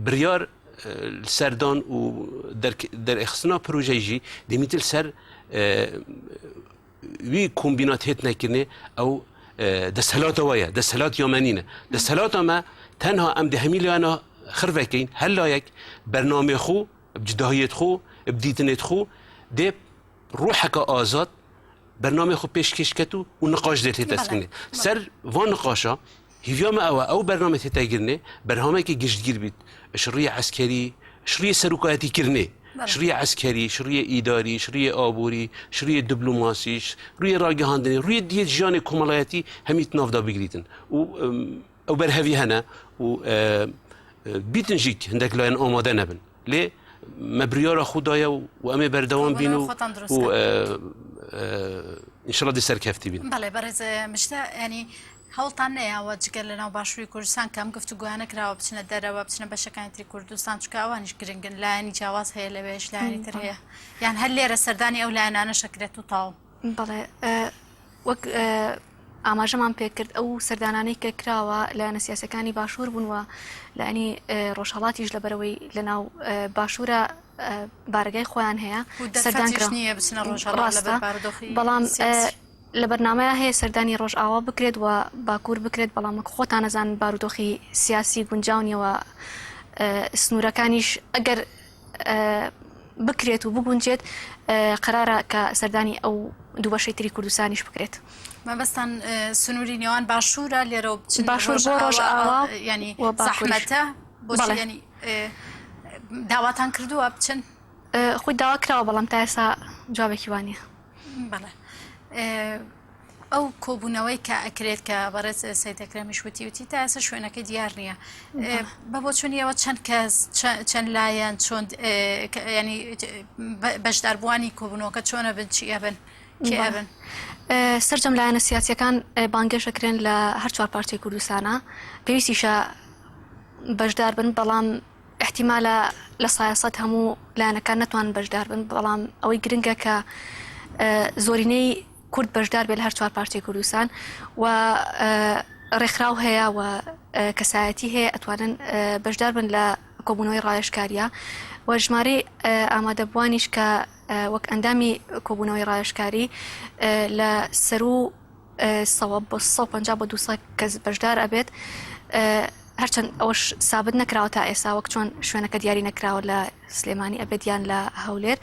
biryar serdan û derxistina projeyê jî demîtil ser wî kombînat hêt nekirinê ew desthelata we ye desthelat yamenîne destelata me tenha em di hemî layena xir vekeyîn her layek bernamê xwe bi cidahiyê xwe bi dîtinê xwe dê ruheka azad bernamê xwe pêşkêş ketû û niqaş dê tê testkirinê ser van niqaşa hîviya me ew e ew bernamê tê tegirinê berhamekî giştgîr bît ji rûyê eskerî ji rûyê serokayetîkirinê ji rûyê eskerî ji rûyê îdarî ji rûyê aborî ji rûyê diplomasî ji rûyê ragihandinê rûyê diyê jiyanê komelayetî hemî nav da bigirîtin û ew berhevî hene û bîtin jî hindek layen amade nebin lê me biryara xwe daye û em ê berdewam bîn û înşallah dê serkeftî bîn بەڵێ بەڕێز مشتە ینی هەوڵتان نەیەوە جگەر لەناو باشووری کوردستان کە ئەم گفتوگویانە کراوە بچنە دەرەوە بچنە بەشەکانی تری کوردستان چکە ئەوانیش گرنگن لایەنی جیاواز هەیە لەوێش لایەنی تر هەیە یان هەر لێرە سەردانی ئەو لایەنانە شەکرێت و تاو بەڵێ وەک ئاماژەمان پێکرد ئەو سەردانانەی کە کراوە لایەنە سیاسەکانی باشوور بوونەوە لەعنی ڕۆژهەڵاتیش لەبەرەوەی لەناو باشوورە بارگای خۆیان هەیە سەردانکرا بەڵام لە بەرنامەیە هەیە سەردانی ڕۆژئاوا بکرێت و باکوور بکرێت بەڵام خۆتان نەزان بارودۆخی سیاسی گونجاونیەوە سنوورەکانیش ئەگەر بکرێت و بگونجێت قرارە کە سەردانی ئەو دوو بەشەی تری کوردستانیش بکرێت. مەبەستان سنووری نێوان باشوورە لێرە باشوور بۆ ڕۆژئاوا ینی زەحمەتە بۆ داواتان کردووە بچن؟ خۆی داوا کراوە بەڵام تا ئێستا جوابێکی وانە. بەڵێ ئەو کۆبوونەوەی کە ئەکرێت کە بەڕێز سەید ئەکرەمیش وتی تا ئێستا شوێنەکەی دیار نییە بە بۆ چونیەوە چەند کەس چەند لایەن چۆن ینی بەشداربووانی کۆبوونەوەکە چۆنە بن چی ئەبن کێ ئەبن؟ سەرجەم لایەنە سیاسیەکان بانگێشەکرێن لە هەر چوار پارچەی کوردستانە پێویستیشە بەشدار بن بەڵام احتیمالە لە سایەسەت هەموو لایەنەکان نەتوان بەشدار بن بەڵام ئەوەی گرنگە کە زۆرینەی کورد بەشدار بێت لە هەر چوار پارچەی کوردستان و ڕێکخراو هەیە و کەسایەتی هەیە ئەتوانن بەشدار بن لە کۆبوونەوەی ڕایشکاریە و ژمارەی ئامادەبوانیش کە وەک ئەندامی کۆبوونەوەی ڕایشکاری لە سەر و 150 بۆ 200 کەس بەشدار ئەبێت هەرچەند ئەوش سابت نەکراوە تا ئێستا وەک چۆن شوێنەکە دیاری نەکراوە لە سلێمانی ئەبێتیان لە هەولێر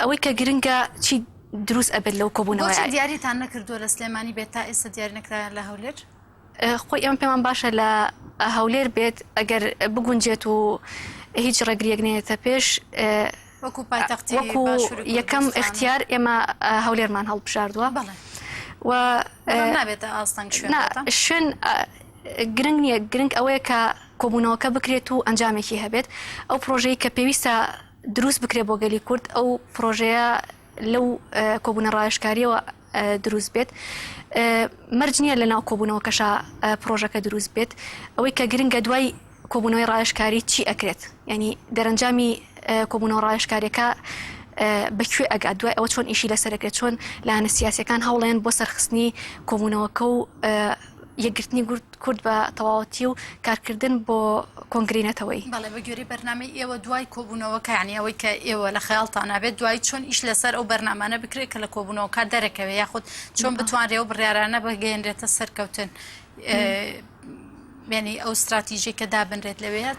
ئەوەی کە گرنگە چی دروست ئەبێت لەو کۆبوونەوە دیاریتان نەکردووە لە سلێمانی بێت تا ئێستا دیاری نەکرایان لە هەولێر؟ خۆی ئەمە پێمان باشە لە هەولێر بێت ئەگەر بگونجێت و هیچ ڕێگریەک نێتە پێش وەکو پایتەختی وەکو یەکەم اختیار ئێمە هەولێرمان هەڵبژاردووە و نابێتە ئاستەنگ شوێن گرنگ نییە گرنگ ئەوەیە کە کۆبوونەوەکە بکرێت و ئەنجامێکی هەبێت ئەو پرۆژەی کە پێویستە دروست بکرێت بۆ گەلی کورد ئەو پرۆژەیە لەو کۆبوونە ڕایشکاریەوە دروست بێت مەرج نییە لە ناو کۆبوونەوە کەشە پرۆژەکە دروست بێت ئەوەی کە گرنگە دوای کۆبوونەوەی ڕایشکاری چی ئەکرێت ینی دەرەنجامی کۆبوونەوە ڕایشکاریەکە بەکوێ ئەگات دوای ئەوە چۆن ئیشی لەسەرەکرێت چۆن لایەنە سیاسیەکان هەوڵێن بۆ سەرخستنی کۆبوونەوەکە و یەکگرتنی کورد بە تەواوەتی و کارکردن بۆ کۆنگرینەتەوەی. بەڵێ بە گوێرەی بەرنامەی ئێوە دوای کۆبوونەوەکە یعنی ئەوەی کە ئێوە لە خەیاڵتان نابێت دوای چۆن ئیش لەسەر ئەو بەرنامانە بکرێت کە لە کۆبوونەوەکە دەرەکەوێت یاخود چۆن بتوانرێ و بڕیارانە بەگەیەنرێتە سەرکەوتن ینی ئەو استراتیژی کە دابنرێت لەوەیە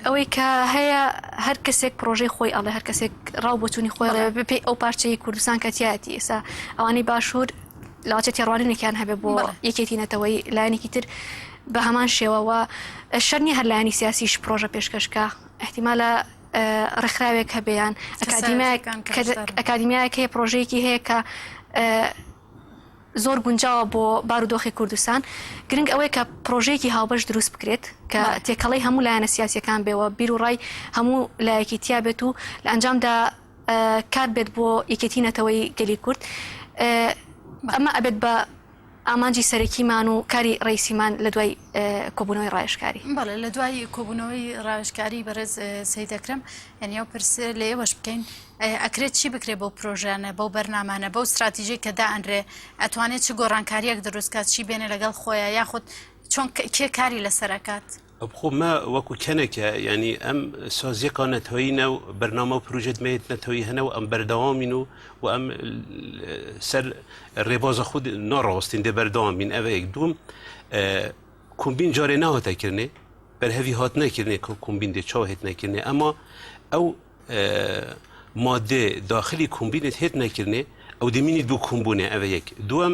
ئەوەی کە هەیە هەر کەسێک پرۆژەی خۆی ئەڵێ هەر کەسێک ڕاو بۆچوونی خۆی بپێ ئەو پارچەی کوردستان کەتیایەتی ئێستا ئەوانەی باشوور لاوچەتی ڕوانینێکیان هەبێ بۆ یەکێتی نەتەوەی لایەنێکی تر بە هەمان شێوەوە شەرنی هەر لایەنی سیاسیش پرۆژە پێشکەشکە احتیمالە ڕێکخراوێک هەبێیان ئەکادیمیایەک هەیە پرۆژەیەکی هەیە کە زۆر گونجاوە بۆ بارودۆخی کوردستان گرنگ ئەوەیە کە پرۆژەیەکی هاوبەش دروست بکرێت کە تێکەڵەی هەموو لایەنە سیاسیەکان بێەوە بیر و ڕای هەموو لایەکی تیا بێت و لە ئەنجامدا کار بێت بۆ یەکێتی نەتەوەی گەلی کورد ئەمە ئەبێت بە ئامانجی سەرەکیمان و کاری ڕیسیمان لە دوای کۆبوونەوەی ڕایشکاری. بەڵێ لە دوای کۆبوونەوەی ڕایشکاری بەڕێز سەید ئەکرەم یعنی ئەو پرسە لە ئێوەش بکەین ئەکرێت چی بکرێت بۆ پرۆژانە بەو بەرنامانە بەو استراتیژی کە دائەنرێ ئەتوانێت چ گۆڕانکاریەک دروستکات چی بێنێ لەگەڵ خۆیان یاخود چۆن کێ کاری لەسەرەکات؟ خۆ ما وەکو کەنێکە ینی ئەم سازیەکە نەتەوەینە و بەرنامە و پروژێت مێت نەتەوەی هەنە و ئەم بەردەوامین و ئەم سەر ڕێبازە خود ناڕاستین دێ بەردەوامین ئەوەیەک دوم کومبین جارێ ناهاتەکردێ بەرهەوی هات نەکردێ کومبین دێ چاو هێت نەکردێ ئەما ئەو مادێ داخلی کومبینت هێت نەکردێ ئەو دەمینیت بوو کومبوونێ ئەوەیەک دووەم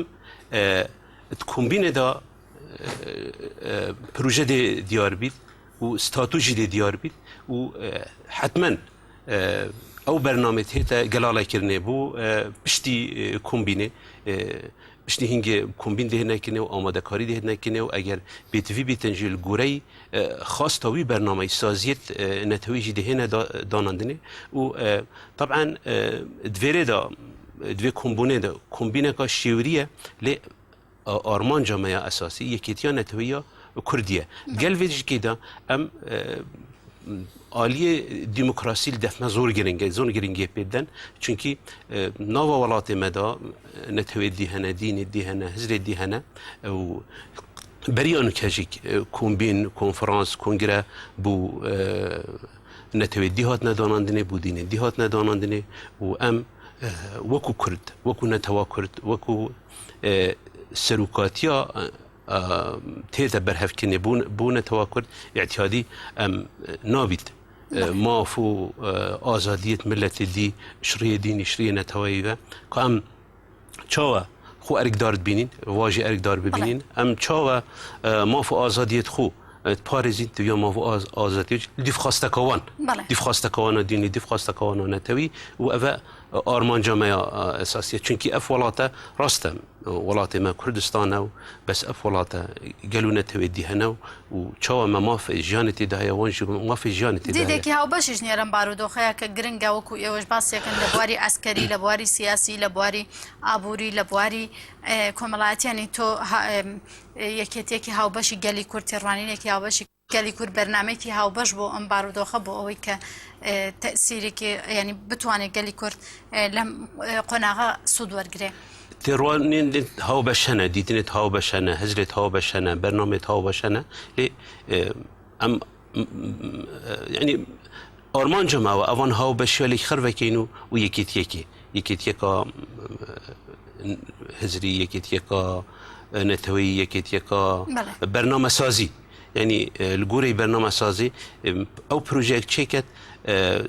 کومبینێدا پروژه دیار بید و ستاتوجی دیار بید و حتما او برنامه هیتا گلاله کرنه بو پشتی کومبینه پشتی هنگ کومبین ده نکنه و آماده کاری ده نکنه و اگر بیتوی بیتنجیل گوری خاص تاوی برنامه سازیت نتویجی ده نه دانندنه و طبعا دویره دا دوی کومبینه که شیوریه لی آرمان جامعه اساسی یکیتیا نتویا کردیه گل ویدش که دا ام آلیه دموکراسی دفمه زور گرینگه پیدن چونکی نوا ولات مدا نتوی دیهنه دین دیهنه هزر دیهنه و بریان کجیک کومبین کنفرانس کنگره بو نتوی دیهات ندانندنه بو دین دیهات ندانندنه و ام وکو کرد وکو نتوا کرد وکو سروکاتیا تیتا برهف کنه بو نتوا کرد اعتیادی ام نابید مافو آزادیت ملت دی شریه دینی شریه نتوایی و که ام چاوه خو ارگدار بینین واجه ارگدار ببینین ام چاوه مافو آزادیت خو پارزید یا مافو آزادیت دیف خواستکوان دیف خواستکوان دینی دیف خواستکوان نتوی و اوه آرمان جامعه اساسیه چونکی اف ولاته راستم ولاته ما کردستانه بس اف ولاته قالوا نتوي ديهنا وشوا ما في جانتي ده وانش ما في جانتي ده دیدێکی هاوبەشیش نێرم بارودۆخەیە کە گرنگە وەکو ئێوەش باسێکن لە بواری ئەسکەری لە بواری سیاسی لە بواری ئابووری لە بواری کۆمەڵایەتیانی تۆ یەکێتێکی هاوبەشی گەلی کورد تێڕوانینێکی هاوبەشی گەلی کورد بەرنامەیەکی هاوبەش بۆ ئەم بارودۆخە بۆ ئەوەی کە تەسیرێکی ینی بتوانێت گەلی کورد لەم قۆناغا سوود وەرگرێ تروانين هاو بشنا ديتنت هاو بشنا هزلت هاو بشنا برنامج هاو بشنا لي ام يعني أرمان جماعة أوان هاو بشيالي خربة كينو ويكيتيكا هزري يكيتيكا نتوي يكيتيكا برنامج سازي يعني الجوري برنامج سازي أو بروجيكت شيكت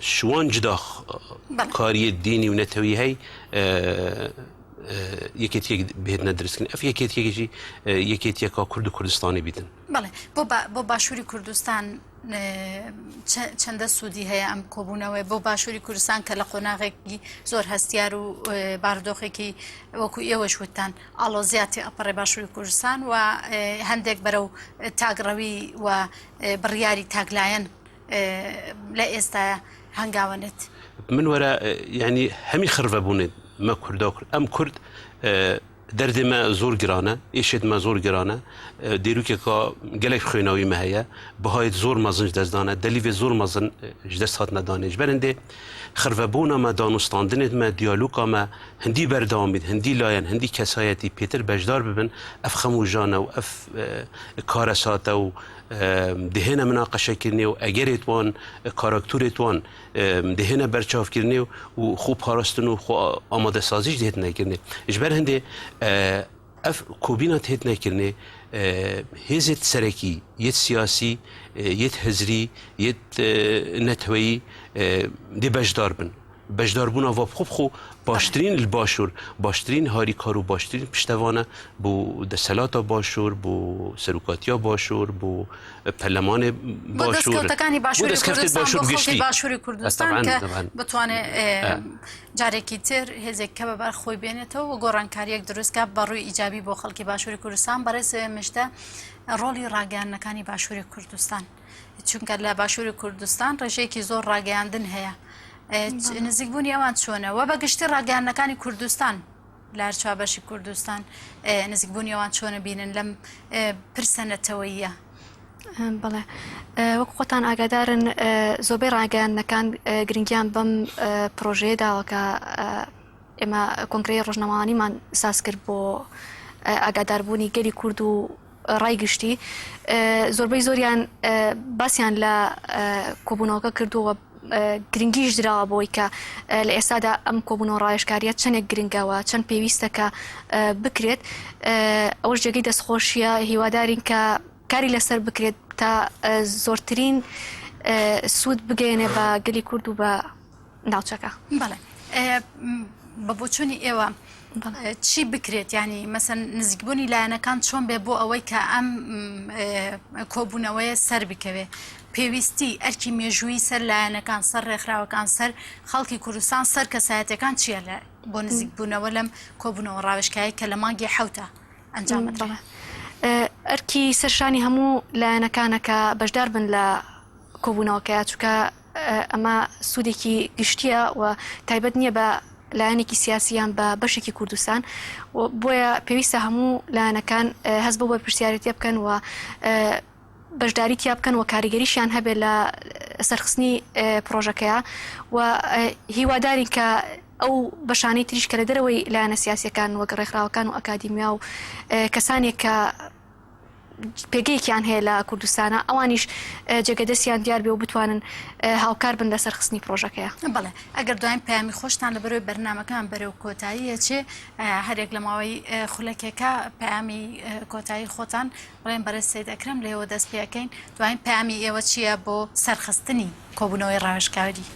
شوان جداخ كاري الديني ونتوي هاي یکیتی بهت ندرس کنی اف یکیتی که کرد و کردستانی بیدن بله با باشوری کردستان چند سودی هست ام کوبونه با باشوری کردستان که لقناقی زور هستیار و باردوخی که وکویه وشوتن علازیاتی اپر باشوری کردستان و هندک برو تاگروی و بریاری تاگلاین لا استا هنگاونت من وراء يعني همي خربة بوني ما كرد ام كرد درد ما زور جرانه ایشت ما زور جرانه دیرو که گلک خویناوی مهیا بهای زور مازن جدزدانه دلیو زور مازن جدست هات ندانش برنده خربونا ما دانستاندنت ما دیالوگا ما هندی بردامید هندی لاین هندی کسایتی پیتر بجدار ببن اف خموجانه و اف کارساته و دهنا مناقشه کرنی و اگرت وان کاراکتورت وان دهنا برچاف کرنی و خوب پاراستن و خوب آماده سازیش دهت نکرنی اجبر هنده اف کوبینات هت نکرنی هزت سرکی یت سیاسی یت هزری یت نتوی دی بجدار بن بجدار بونا و خو باشترین الباشور باشترین هاری کارو باشترین پشتوانه بو دسلاتا باشور بو سروکاتیا باشور بو پلمان باشور بو دستکفتکانی باشوری کردستان بو خلقی باشوری کردستان که بتوانه جارێکی تر هێزێک کە بەبار خۆی بێنێتەوە و گۆڕانکاریەک دروستکە بەڕووی ئیجابی بۆ خەڵکی باشووری کوردستان بەڕێز مشتە ڕۆڵی ڕاگەیاندنەکانی باشووری کوردستان چونکە لە باشووری کوردستان ڕێژەیەکی زۆر ڕاگەیاندن هەیە نزیکبوونی ئەوان چۆنە و بەگشتی ڕاگەیاندنەکانی کوردستان لە هەرچوا بەشی کوردستان نزیکبوونی ئەوان چۆنە بینن لەم پرسە نەتەوەییە بەڵێ وەکو خۆتان ئاگادارن زۆربەی ڕاگەیاندنەکان گرنگیان بەم پرۆژەیەداوە کە ئێمە کۆنگرەی ڕۆژنەمەوانیمان ساز کرد بۆ ئاگاداربوونی گەلی کورد و ڕایگشتی زۆربەی زۆریان باسییان لە کۆبوونەوەکە کردووە گرنگیش درراوە بۆی کە لە ئێستادا ئەم کۆبوونەوە ڕایشکاریە چەندێک گرنگەوە چەند پێویستەکە بکرێت ئەوەش جێگەی دەستخۆشیە هیوادارین کە کاری لەسەر بکرێت تا زۆرترین سوود بگەێنێ بە گەلی کورد و بە ناوچەکە بەڵێ بە بۆچوونی ئێوە چی بکرێت ینی مەسەن نزیکبوونی لایەنەکان چۆن بێ بۆ ئەوەی کە ئەم کۆبوونەوەیە سەر بکەوێ پێویستی ئەرکی مێژووی سەر لایەنەکان سەر ڕێکخراوەکان سەر خەڵکی کوردستان سەر کەسایەتەکان چییە بۆ نزیکبوونەوە لەم کۆبوونەوە ڕاوێژکایی کە لە مانگی حەوتە ئەنجامەدرا ئەرکی سەرشانی هەموو لایەنەکانەکە بەشدار بن لە کۆبوونەوەکەیە چونکە ئەمە سوودێکی گشتیە و تایبەت نییە بە لایەنێکی سیاسیان بە بەشێکی کوردستان بۆیە پێویستە هەموو لایەنەکان هەست بۆ بە پرسیارەتیە بکەن و بەشداری تیا بکەن و کاریگەریشیان هەبێت لە سەرخستنی پرۆژەکەیە و هیوادارین کە ئەو بەشانەی تریش کە لە دەرەوەی لایەنە سیاسیەکان وەک ڕێکخراوەکان و ئەکادیمیا و کەسانێک کە پێگەیەکیان هەیە لە کوردستانە ئەوانیش جێگەدەستیان دیار بێ و بتوانن هاوکار بن لە سەرخستنی پرۆژەکەیە. بەڵێ ئەگەر دوایین پەیامی خۆشتان لە بەرەوەی بەرنامەکان بەرەو کۆتاییە چێ هەرێک لە ماوەی خولەکێکە پەیامی کۆتایی خۆتان بڵێن بەرەز سید ئەکرەم لێەوە دەست پێەکەین دوایین پەیامی ئێوە چییە بۆ سەرخستنی کۆبوونەوەی ڕاوێژکاری؟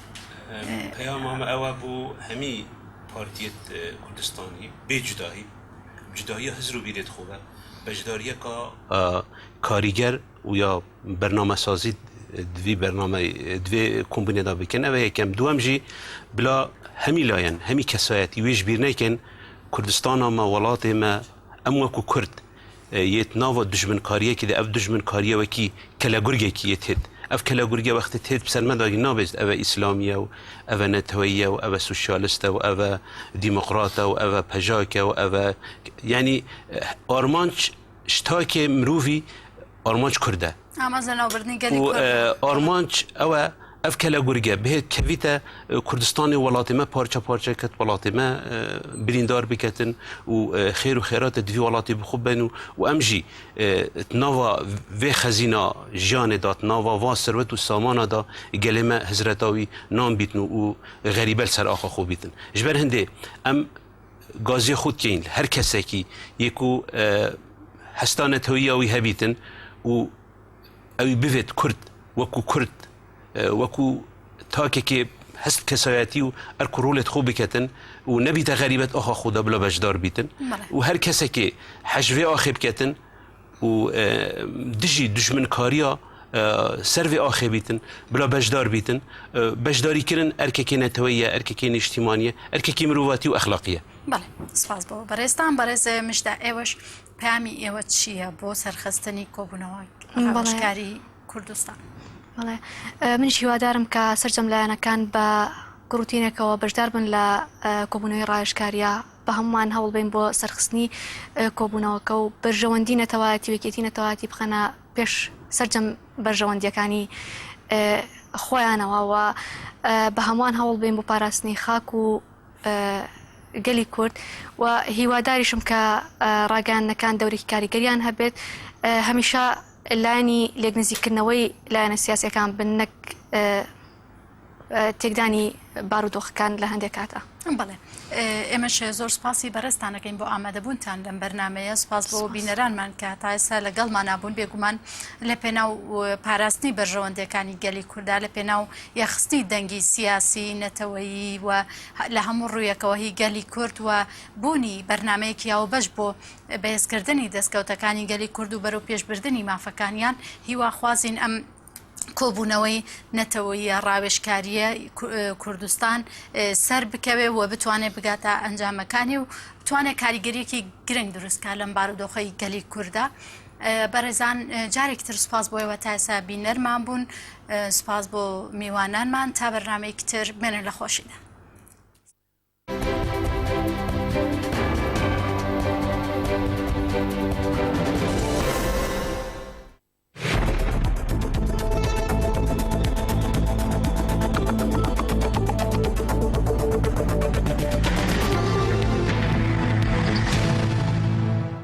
پەیامامە ئەوە بوو هەمی پارتیەت کوردستانی بێجودایی جودایی هزر و بیرێت خوبە بەشداریەکە کاریگەر و یا بەرنامە سازی دوێ کۆمبینێدا بکەن ئەوە یەکەم دووەم ژی بلا هەمی لایەن هەمی کەسایەتی وێژ بیر نەکەن کوردستانەمە وڵاتێمە ئەم وەکو کورد یەت ناوە دژمنکاریەکی ئەف دژمنکاریەوەکی کەلە گورگێکی یەت هێت ئەف کەلە گورگە وەختی هێت سەرمەداگی نابێت ئەوە ئیسلامیە و ئەوە نەتەوەیە و ئەوە سوسیالیستە و ئەوە دیموقراتە و ئەوە پەژاکە و ئەوە یعنی ئارمانچ شتاکێ مرۆڤی ئارمانچ کوردە ئارمانچ ئەوە ئەف کەلە گورگە بهێت کەویتە کوردستانی وڵاتیمە پارچە پارچەکەت وڵاتیمە بریندار بکەتن و خێر و خێراتە دوی وڵاتی بخوبن و ئەمژی ناوە vê xezîna jiyanê da nava va servet û samana da gelê me hizretawî nan bîtin û xerîbel ser axa xwe bîtin ji ber hindê em gaziyê xwe dikeyîn her kesekî yê ku hesta netewîya wî hebîtin û ew bivêt kurd wekû kurd wekû takekê hest kesayetî û er ku rolê xwe biketin û nebîte xerîbet axa xwe da bila bejdar bîtin û her kesekê hejvê axê biketin û dijî dijminkariya servê axê bîtin bila bejdar bîtin beşdarîkirin erkekê netewî ye erkekê niştîmaniye erkekê mirovatî û exlaqiye. بەڵێ سپاس بۆ بەڕێستان بەڕێز مشدا ئێوەش پەیامی ئێوە چییە بۆ سەرخستنی کۆبوونەوە ڕاوێژکاری کوردستان؟ بەڵێ منیش هیوادارم کە سەرجەم لایەنەکان بە گروتینێکەوە بەشدار بن لە کۆبوونەوەی ڕاوێژکاریە بە هەمومان هەوڵ بین بۆ سەرخستنی کۆبوونەوەکە و بەرژەوەندی نەتەوایەتی وەکێتی نەتەوایەتی بخەنە پێش سەرجەم بەرژەوەندیەکانی خۆیانەوە و بە هەمووان هەوڵ بین بۆ پاراستنی خاک و گەلی کورد و هیواداریشم کە ڕاگەیاندنەکان دەورێکی کاریگەریان هەبێت هەمیشە لایەنی لێکنزیکردنەوەی لایەنە سیاسیەکان بن نەک تێکدانی بارودۆخەکان لە هەندێک کاتە. بەڵێ ئێمەش زۆر سپاسی بەڕێستانەکەین بۆ ئامادەبوونتان لەم بەرنمەیە سپاس بۆ بینەرانمان کە تا ئێستا لەگەڵمان نابوون بێگومان لە پێناو پاراستنی بەرژەوەندەکانی گەلی کووردا لە پێناو یەخستی دەنگی سیاسی نەتەوەیی و لە هەموو ڕوویەکەوە هی گەلی کورد و بوونی بەرنمەیەکی یاوە بەش بۆ بەهێزکردنی دەستکەوتەکانی گەلی کورد و بەرەو پێشبردننی مافەکانیان هیواخوازین ئەم کۆبوونەوەی نەتەوەیە ڕاوێژکاریە کوردستان سەر بکەوێ و بتوانێت بگاتە ئەنجامەکانی و بتوانێت کاریگەریەکی گرنگ دروستکە لەم بارودۆخەی گەلی کووردە. بەڕێزان جارێکی تر سپاس بۆیەوە تا ئێستا بینەرمان بوون سپاس بۆ میوانانمان تا بەرنامەیەکی تر بێنە لە خۆشیدا.